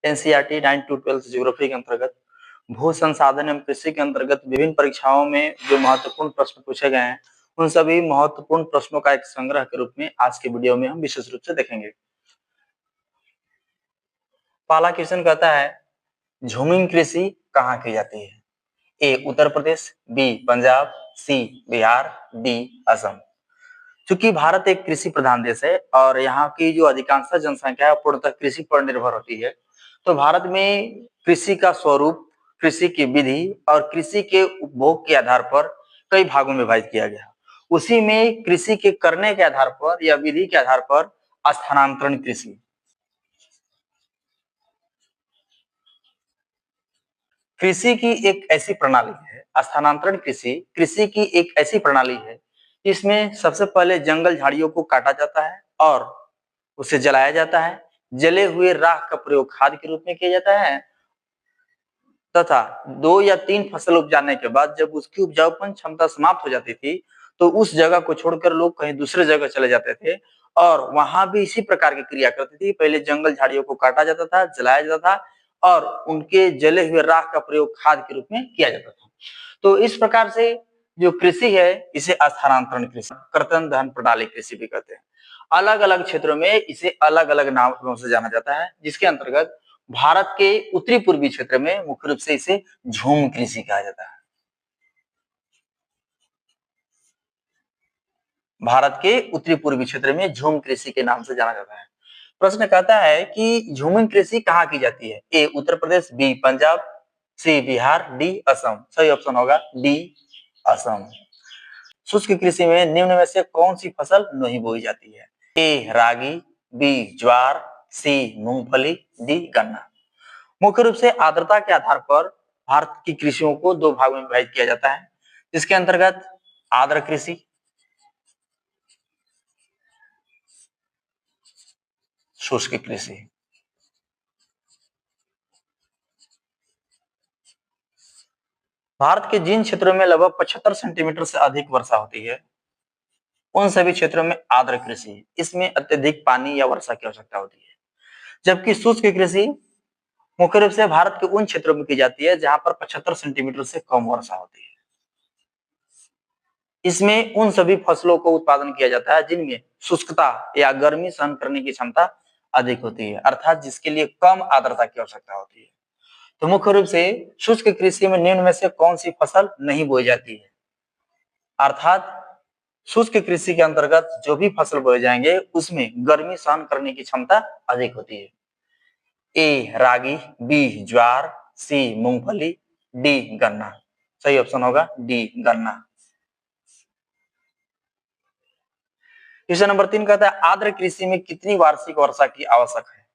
NCERT 9 to 12 geography के अंतर्गत भू संसाधन एवं कृषि के अंतर्गत विभिन्न परीक्षाओं में जो महत्वपूर्ण प्रश्न पूछे गए हैं उन सभी महत्वपूर्ण प्रश्नों का एक संग्रह के रूप में आज के वीडियो में हम विशेष रूप से देखेंगे। पहला क्वेश्चन कहता है झूमिंग कृषि कहाँ की जाती है? ए उत्तर प्रदेश, बी पंजाब, सी बिहार, डी असम। चूंकि भारत एक कृषि प्रधान देश है और यहाँ की जो अधिकांश जनसंख्या है पूर्णतः कृषि पर निर्भर होती है, तो भारत में कृषि का स्वरूप, कृषि की विधि और कृषि के उपभोग के आधार पर कई भागों में विभाजित किया गया। उसी में कृषि के करने के आधार पर या विधि के आधार पर स्थानांतरण कृषि, कृषि की एक ऐसी प्रणाली है। स्थानांतरण कृषि कृषि की एक ऐसी प्रणाली है जिसमें सबसे पहले जंगल झाड़ियों को काटा जाता है और उसे जलाया जाता है। जले हुए राख का प्रयोग खाद के रूप में किया जाता है तथा 2 या 3 फसल उपजाने के बाद जब उसकी उपजाऊपन क्षमता समाप्त हो जाती थी तो उस जगह को छोड़कर लोग कहीं दूसरे जगह चले जाते थे और वहां भी इसी प्रकार की क्रिया करती थी। पहले जंगल झाड़ियों को काटा जाता था, जलाया जाता था और उनके जले हुए राख का प्रयोग खाद के रूप में किया जाता था। तो इस प्रकार से जो कृषि है इसे स्थानांतरण कृषि, कर्तन दहन प्रणाली कृषि भी कहते हैं। अलग अलग क्षेत्रों में इसे अलग अलग नामों से जाना जाता है, जिसके अंतर्गत भारत के उत्तरी पूर्वी क्षेत्र में मुख्य रूप से इसे झूम कृषि कहा जाता है। भारत के उत्तरी पूर्वी क्षेत्र में झूम कृषि के नाम से जाना जाता है। प्रश्न कहता है कि झूमिंग कृषि कहाँ की जाती है? ए उत्तर प्रदेश, बी पंजाब, सी बिहार, डी असम। सही ऑप्शन होगा डी असम। शुष्क कृषि में निम्न में से कौन सी फसल नहीं बोई जाती है? ए रागी, बी ज्वार, सी मूंगफली, डी गन्ना। मुख्य रूप से आर्द्रता के आधार पर भारत की कृषियों को दो भागों में विभाजित किया जाता है, जिसके अंतर्गत आर्द्र कृषि, शुष्क कृषि। भारत के जिन क्षेत्रों में लगभग 75 सेंटीमीटर से अधिक वर्षा होती है उन सभी क्षेत्रों में आर्द्र कृषि, इसमें अत्यधिक पानी या वर्षा की आवश्यकता होती है। जबकि शुष्क कृषि मुख्य रूप से भारत के उन क्षेत्रों में की जाती है जहां पर 75 सेंटीमीटर से कम वर्षा होती है। इसमें उन सभी फसलों को उत्पादन किया जाता है जिनमें शुष्कता या गर्मी सहन करने की क्षमता अधिक होती है, अर्थात जिसके लिए कम आर्द्रता की आवश्यकता होती है। तो मुख्य रूप से शुष्क कृषि में निम्न में से कौन सी फसल नहीं बोई जाती है? अर्थात शुष्क कृषि के अंतर्गत जो भी फसल बोए जाएंगे उसमें गर्मी सहन करने की क्षमता अधिक होती है। ए रागी, बी ज्वार, सी मूंगफली, डी गन्ना। सही ऑप्शन होगा डी गन्ना। क्वेश्चन नंबर 3 कहता है आर्द्र कृषि में कितनी वार्षिक वर्षा की आवश्यक है?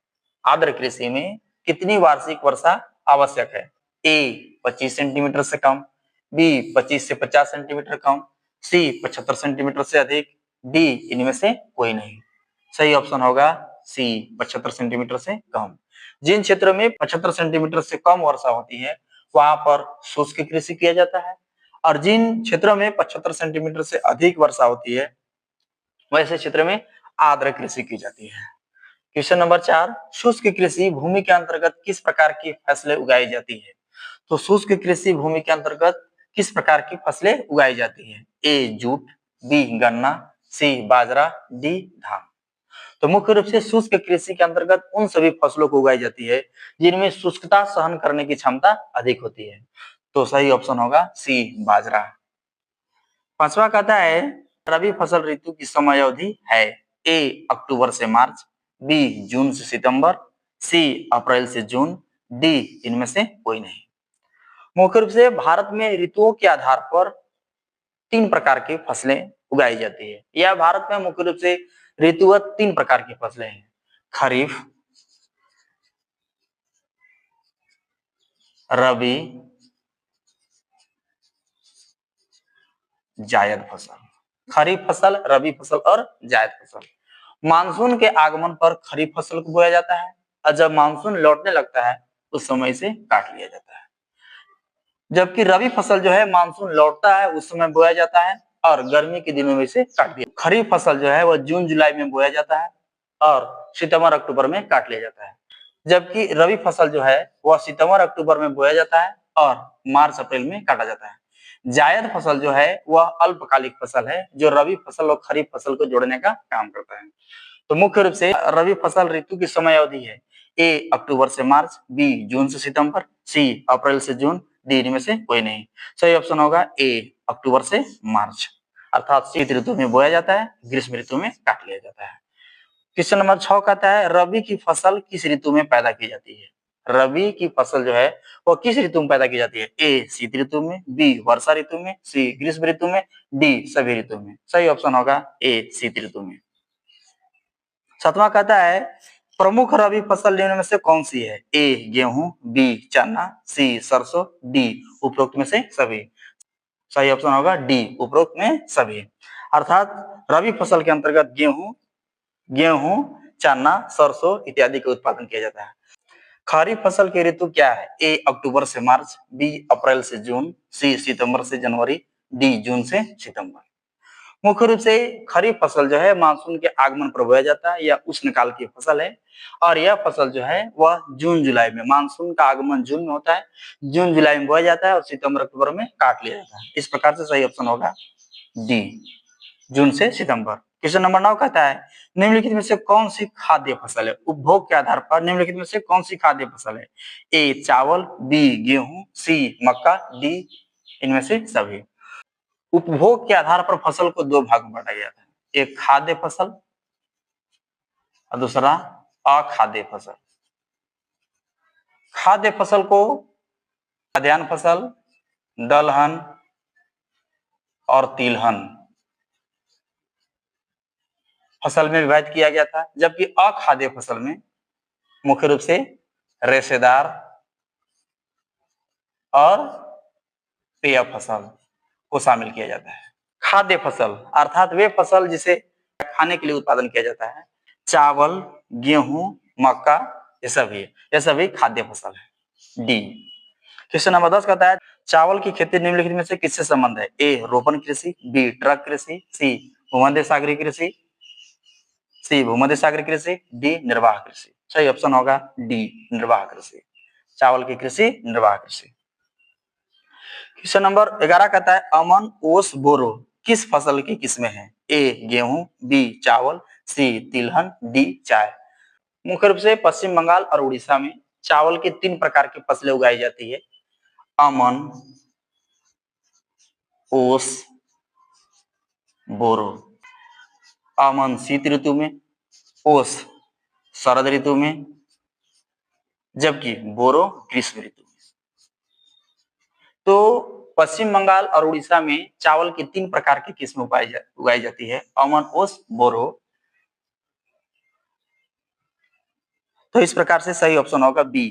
आर्द्र कृषि में कितनी वार्षिक वर्षा आवश्यक है? ए 25 सेंटीमीटर से कम, बी 25 से 50 सेंटीमीटर कम, सी 75 सेंटीमीटर से अधिक, डी इनमें से कोई नहीं। सही ऑप्शन होगा सी 75 सेंटीमीटर से कम। जिन क्षेत्रों में 75 सेंटीमीटर से कम वर्षा होती है वहां पर शुष्क कृषि किया जाता है और जिन क्षेत्रों में 75 सेंटीमीटर से अधिक वर्षा होती है वैसे क्षेत्र में आर्द्र कृषि की जाती है। क्वेश्चन नंबर 4 शुष्क कृषि भूमि के अंतर्गत किस प्रकार की फसलें उगाई जाती है? तो शुष्क कृषि भूमि के अंतर्गत किस प्रकार की फसलें उगाई जाती है? ए जूट, बी गन्ना, सी बाजरा, डी धान। तो मुख्य रूप से शुष्क कृषि के अंतर्गत उन सभी फसलों को उगाई जाती है जिनमें शुष्कता सहन करने की क्षमता अधिक होती है। तो सही ऑप्शन होगा सी बाजरा। पांचवा कहता है रबी फसल ऋतु की समय अवधि है? ए अक्टूबर से मार्च, बी जून से सितंबर, सी अप्रैल से जून, डी इनमें से कोई नहीं। मुख्य रूप से भारत में ऋतुओं के आधार पर 3 प्रकार की फसलें उगाई जाती है। यह भारत में मुख्य रूप से ऋतुगत 3 प्रकार की फसलें हैं। खरीफ, रबी, जायद फसल। खरीफ फसल, रबी फसल और जायद फसल। मानसून के आगमन पर खरीफ फसल को बोया जाता है और जब मानसून लौटने लगता है उस समय इसे काट लिया जाता है। जबकि रबी फसल जो है मानसून लौटता है उस समय बोया जाता है और गर्मी के दिनों में इसे काट दिया। खरीफ फसल जो है वह जून जुलाई में बोया जाता है और सितंबर अक्टूबर में काट लिया जाता है। जबकि रबी फसल जो है वह सितंबर अक्टूबर में बोया जाता है और मार्च अप्रैल में काटा जाता है। जायद फसल जो है वह अल्पकालिक फसल है जो रबी फसल और खरीफ फसल को जोड़ने का काम करता है। तो मुख्य रूप से रबी फसल ऋतु की समय अवधि है। ए अक्टूबर से मार्च, बी जून से सितंबर, सी अप्रैल से जून, डी इनमें से कोई नहीं। सही ऑप्शन होगा ए अक्टूबर से मार्च। अर्थात शीत ऋतु में बोया जाता है, ग्रीष्म ऋतु में काट लिया जाता है। क्वेश्चन नंबर 6 कहता है रबी की फसल किस ऋतु में पैदा की जाती है? रबी की फसल जो है वो किस ऋतु में पैदा की जाती है? ए शीत ऋतु में, बी वर्षा ऋतु में, सी ग्रीष्म ऋतु में, डी सभी ऋतु में। सही ऑप्शन होगा ए शीत ऋतु में। 7वां कहता है प्रमुख रबी फसल निम्न में से कौन सी है? ए गेहूं, बी चना, सी सरसों, डी उपरोक्त में से सभी। सही ऑप्शन होगा डी उपरोक्त में सभी। अर्थात रबी फसल के अंतर्गत गेहूं, चना, सरसों इत्यादि का उत्पादन किया जाता है। खरीफ फसल की ऋतु क्या है? ए अक्टूबर से मार्च, बी अप्रैल से जून, सी सितंबर से जनवरी, डी जून से सितंबर। मुख्य रूप से खरीफ फसल जो है मानसून के आगमन पर बोया जाता है, यह उष्णकाल की फसल है और यह फसल जो है वह जून जुलाई में, मानसून का आगमन जून में होता है, जून जुलाई में बोया जाता है और सितंबर अक्टूबर में काट लिया जाता है। इस प्रकार से सही ऑप्शन होगा डी जून से सितंबर। क्वेश्चन नंबर 9 कहता है निम्नलिखित में से कौन सी खाद्य फसल है? उपभोग के आधार पर निम्नलिखित में से कौन सी खाद्य फसल है? ए चावल, बी गेहूं, सी मक्का, डी इनमें से सभी। उपभोग के आधार पर फसल को दो भाग में बांटा गया था, एक खाद्य फसल और दूसरा अखाद्य फसल। खाद्य फसल को खाद्यान्न फसल, दलहन और तिलहन फसल में विभाजित किया गया था, जबकि अखाद्य फसल में मुख्य रूप से रेशेदार और पेय फसल को शामिल किया जाता है। खाद्य फसल अर्थात वे फसल जिसे खाने के लिए उत्पादन किया जाता है, चावल, गेहूं, मक्का ये सभी खाद्य फसल है। डी। क्वेश्चन नंबर 10 कहता है चावल की खेती निम्नलिखित में से किससे संबंध है? ए रोपण कृषि, बी ट्रक कृषि, सी भूमध्य सागरीय कृषि, डी निर्वाह कृषि। सही ऑप्शन होगा डी निर्वाह कृषि। चावल की कृषि निर्वाह कृषि। क्वेश्चन नंबर 11 कहता है अमन, ओस, बोरो किस फसल की किस्में हैं? ए गेहूं, बी चावल, सी तिलहन, डी चाय। मुख्य रूप से पश्चिम बंगाल और उड़ीसा में चावल की 3 प्रकार की फसलें उगाई जाती है, अमन, ओस, बोरो। अमन शीत ऋतु में, ओस शरद ऋतु में, जबकि बोरो ग्रीष्म ऋतु में। तो पश्चिम बंगाल और उड़ीसा में चावल की 3 प्रकार की किस्में उगाई जाती है, अमन, ओस, बोरो। तो इस प्रकार से सही ऑप्शन होगा बी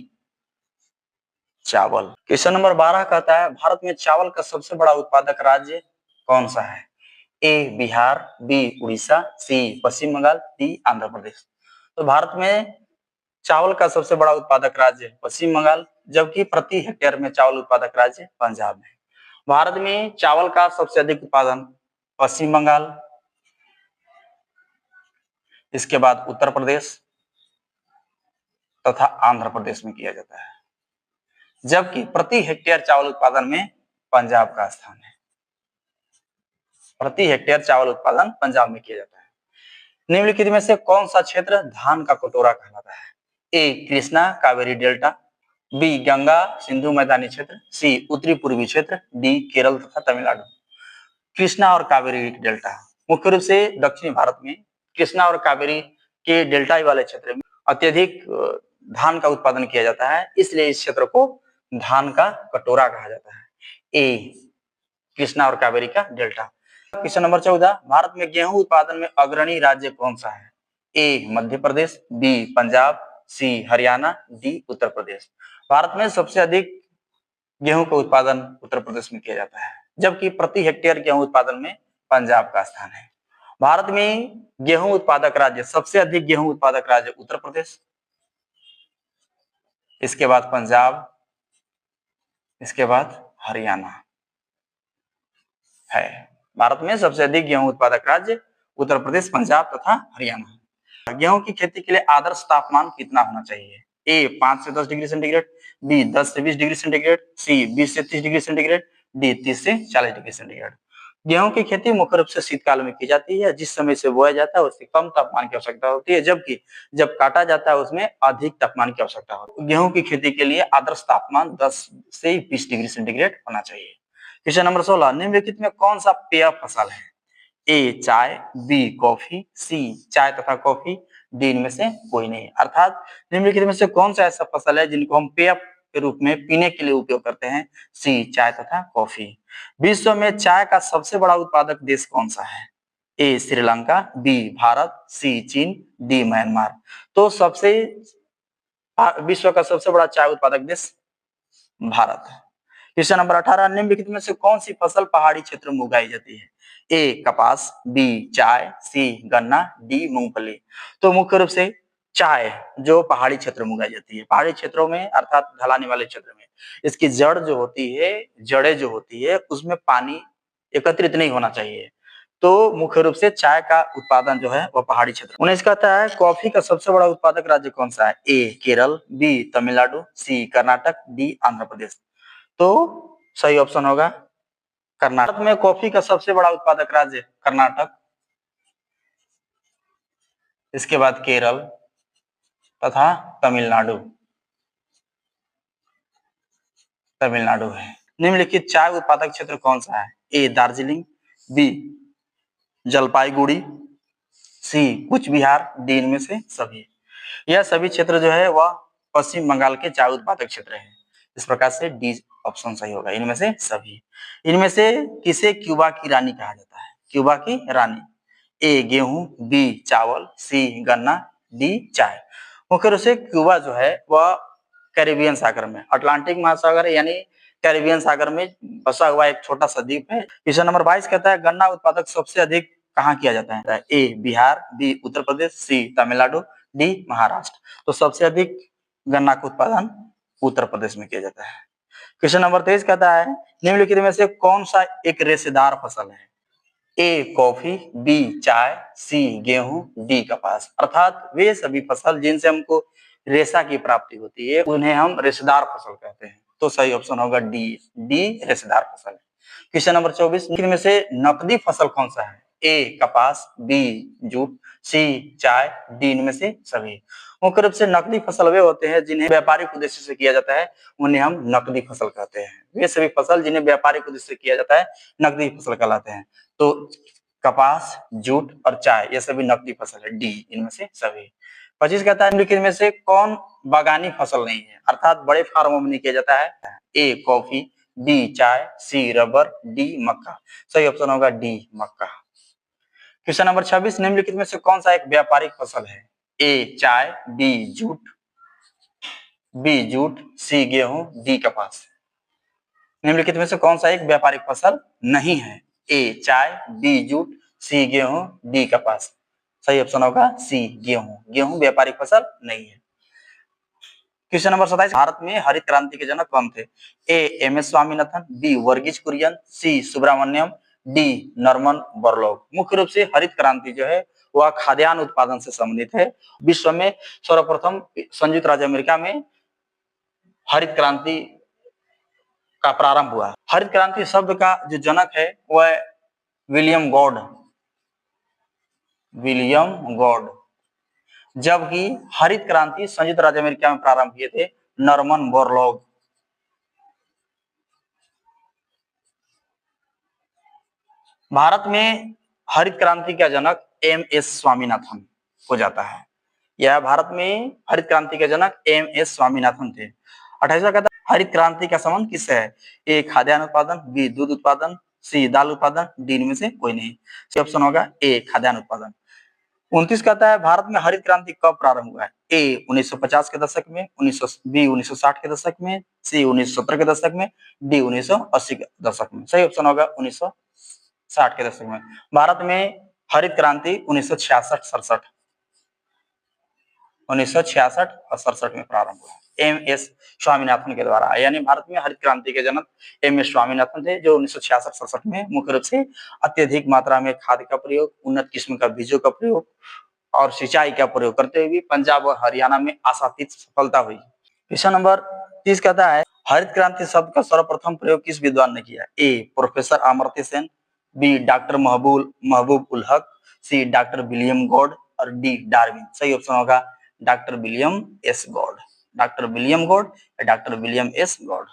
चावल। क्वेश्चन नंबर 12 कहता है भारत में चावल का सबसे बड़ा उत्पादक राज्य कौन सा है? ए बिहार, बी उड़ीसा, सी पश्चिम बंगाल, डी आंध्र प्रदेश। तो भारत में चावल का सबसे बड़ा उत्पादक राज्य पश्चिम बंगाल, जबकि प्रति हेक्टेयर में चावल उत्पादक राज्य पंजाब है। भारत में चावल का सबसे अधिक उत्पादन पश्चिम बंगाल, इसके बाद उत्तर प्रदेश तथा आंध्र प्रदेश में किया जाता है, जबकि प्रति हेक्टेयर चावल उत्पादन में पंजाब का स्थान है। प्रति हेक्टेयर चावल उत्पादन पंजाब में किया जाता है। निम्नलिखित में से कौन सा क्षेत्र धान का कटोरा कहलाता है? ए कृष्णा कावेरी डेल्टा, बी गंगा सिंधु मैदानी क्षेत्र, सी उत्तरी पूर्वी क्षेत्र, डी केरल तथा तमिलनाडु। कृष्णा और कावेरी डेल्टा मुख्य रूप से दक्षिणी भारत में कृष्णा और कावेरी के डेल्टाई वाले क्षेत्र में अत्यधिक धान का उत्पादन किया जाता है, इसलिए इस क्षेत्र को धान का कटोरा कहा जाता है। ए कृष्णा और कावेरी का डेल्टा। क्वेश्चन नंबर 14 भारत में गेहूं उत्पादन में अग्रणी राज्य कौन सा है? ए मध्य प्रदेश, बी पंजाब, सी हरियाणा, डी उत्तर प्रदेश। भारत में सबसे अधिक गेहूं का उत्पादन उत्तर प्रदेश में किया जाता है, जबकि प्रति हेक्टेयर गेहूं उत्पादन में पंजाब का स्थान है। भारत में गेहूं उत्पादक राज्य सबसे अधिक गेहूं उत्पादक राज्य उत्तर प्रदेश, इसके बाद पंजाब, इसके बाद हरियाणा है। भारत में सबसे अधिक गेहूं उत्पादक राज्य उत्तर प्रदेश, पंजाब तथा हरियाणा। गेहूं की खेती के लिए आदर्श तापमान कितना होना चाहिए? ए 5 से 10 डिग्री सेंटीग्रेड, बी 10 से 20 डिग्री सेंटीग्रेड, सी 20 से 30 डिग्री सेंटीग्रेड, डी 30 से 40 डिग्री सेंटीग्रेड। गेहूं की खेती मुख्य रूप से शीतकाल में की जाती है। जिस समय से बोया जाता है उससे कम तापमान की आवश्यकता होती है, जबकि जब काटा जाता है उसमें अधिक तापमान की आवश्यकता होती है। गेहूं की खेती के लिए आदर्श तापमान 10 से 20 डिग्री सेंटीग्रेड होना चाहिए। क्वेश्चन नंबर 16, निम्नलिखित में कौन सा पेय फसल है? ए चाय, बी कॉफी, सी चाय तथा कॉफी, डी इनमें से कोई नहीं। अर्थात निम्नलिखित में से कौन सा ऐसा फसल है जिनको हम पेय के रूप में पीने के लिए उपयोग करते हैं? सी चाय तथा कॉफी। विश्व में चाय का सबसे बड़ा उत्पादक देश कौन सा है? ए श्रीलंका, बी भारत, सी चीन, डी म्यांमार। तो विश्व का सबसे बड़ा चाय उत्पादक देश भारत है। क्वेश्चन नंबर 18, निम्नलिखित में से कौन सी फसल पहाड़ी क्षेत्र में उगाई जाती है? ए कपास, बी चाय, सी गन्ना, डी मूंगफली। तो मुख्य रूप से चाय जो पहाड़ी क्षेत्र में उगाई जाती है, पहाड़ी क्षेत्रों में अर्थात ढलानी वाले क्षेत्र में इसकी जड़ें जो होती है उसमें पानी एकत्रित नहीं होना चाहिए। तो मुख्य रूप से चाय का उत्पादन जो है वह पहाड़ी क्षेत्र। 19 कहता है कॉफी का सबसे बड़ा उत्पादक राज्य कौन सा है? ए केरल, बी तमिलनाडु, सी कर्नाटक, डी आंध्र प्रदेश। तो सही ऑप्शन होगा कर्नाटक। में कॉफी का सबसे बड़ा उत्पादक राज्य कर्नाटक, इसके बाद केरल तथा तमिलनाडु है। निम्नलिखित चाय उत्पादक क्षेत्र कौन सा है? ए दार्जिलिंग, बी जलपाईगुड़ी, सी कुछ बिहार, डी इनमें से सभी। यह सभी क्षेत्र जो है वह पश्चिम बंगाल के चाय उत्पादक क्षेत्र है। इस प्रकार से डी ऑप्शन सही होगा, इनमें से सभी। इनमें से किसे क्यूबा की रानी कहा जाता है? क्यूबा की रानी। ए गेहूं, बी चावल, सी गन्ना, डी चाय। मुख्य रूप से क्यूबा जो है वह कैरिबियन सागर में, अटलांटिक महासागर यानी कैरिबियन सागर में बसा हुआ एक छोटा सा द्वीप है। क्वेश्चन नंबर 22 कहता है गन्ना उत्पादक सबसे अधिक कहाँ किया जाता है? ए बिहार, बी उत्तर प्रदेश, सी तमिलनाडु, डी महाराष्ट्र। तो सबसे अधिक गन्ना का उत्पादन उत्तर प्रदेश में किया जाता है। क्वेश्चन नंबर 23 कहता है निम्नलिखित में से कौन सा एक रेशेदार फसल है? ए कॉफी, बी चाय, सी गेहूं, डी कपास। अर्थात वे सभी फसल जिनसे हमको रेशा की प्राप्ति होती है उन्हें हम रेशेदार फसल कहते हैं। तो सही ऑप्शन होगा डी रेशेदार फसल। क्वेश्चन नंबर 24, इनमें से नकदी फसल कौन सा है? ए कपास, बी जूट, सी चाय, डी इनमें से सभी। मुख्य रूप से नकदी फसल वे होते हैं जिन्हें व्यापारिक उद्देश्य से किया जाता है, उन्हें हम नकदी फसल कहते हैं। वे सभी फसल जिन्हें व्यापारिक उद्देश्य से किया जाता है नकदी फसल कहलाते हैं। तो कपास, जूट और चाय ये सभी नकदी फसल है, डी इनमें से सभी। 25 कहता है निम्नलिखित में से कौन बागानी फसल नहीं है? अर्थात बड़े फार्मों में नहीं किया जाता है। ए कॉफी, बी चाय, सी रबर, डी मक्का। सही ऑप्शन होगा डी मक्का। क्वेश्चन नंबर 26, निम्नलिखित में से कौन सा एक व्यापारिक फसल है? ए चाय, बी जूट, सी गेहूं, डी कपास। निम्नलिखित में से कौन सा एक व्यापारिक फसल नहीं है? ए चाय, बी जूट, सी गेहूं, डी कपास। सही ऑप्शन होगा सी गेहूं। गेहूं व्यापारिक फसल नहीं है। क्वेश्चन नंबर 27, भारत में हरित क्रांति के जनक कौन थे? A M S Swaminathan, B Verghese Kurien, C Subramaniam, D Norman Borlaug. मुख्य रूप से हरित क्रांति जो है वह खाद्यान्न उत्पादन से संबंधित है। विश्व में सर्वप्रथम संयुक्त राज्य अमेरिका में हरित क्रांति का प्रारंभ हुआ। हरित क्रांति शब्द का जो जनक है वह विलियम गॉड, जबकि हरित क्रांति संयुक्त राज्य अमेरिका में प्रारंभ किए थे नॉर्मन बोरलॉग। भारत में हरित क्रांति का जनक एम एस स्वामीनाथन हो जाता है। यह भारत में हरित क्रांति के जनक एम एस स्वामीनाथन थे। 28वां कहता है हरित क्रांति का संबंध किससे है? ए खाद्यान्न उत्पादन, बी दूध उत्पादन, सी दाल उत्पादन, डी इनमें से कोई नहीं। सही ऑप्शन होगा ए खाद्यान्न उत्पादन। 29 कहता है भारत में हरित क्रांति कब प्रारंभ हुआ है? ए 1950 के दशक में, बी 1960 के दशक में, सी 1970 के दशक में, डी 1980 के दशक में। सही ऑप्शन होगा 1960 के दशक में। भारत में हरित क्रांति 1966 और 67 में प्रारंभ हुआ एम एस स्वामीनाथन के द्वारा। यानी भारत में हरित क्रांति के जनक एम एस स्वामीनाथन थे जो 1966 में मुख्य रूप से अत्यधिक मात्रा में खाद का प्रयोग, उन्नत किस्म का बीजों का प्रयोग और सिंचाई का प्रयोग करते हुए भी पंजाब और हरियाणा में आशातीत सफलता हुई। क्वेश्चन नंबर 30 कहता है हरित क्रांति शब्द का सर्वप्रथम प्रयोग किस विद्वान ने किया? A professor Amartya Sen, B doctor Mahbub ul Haq, C doctor William God और डी डार्विन। सही ऑप्शन होगा doctor William S God. Doctor William God या डॉक्टर विलियम एस गॉड।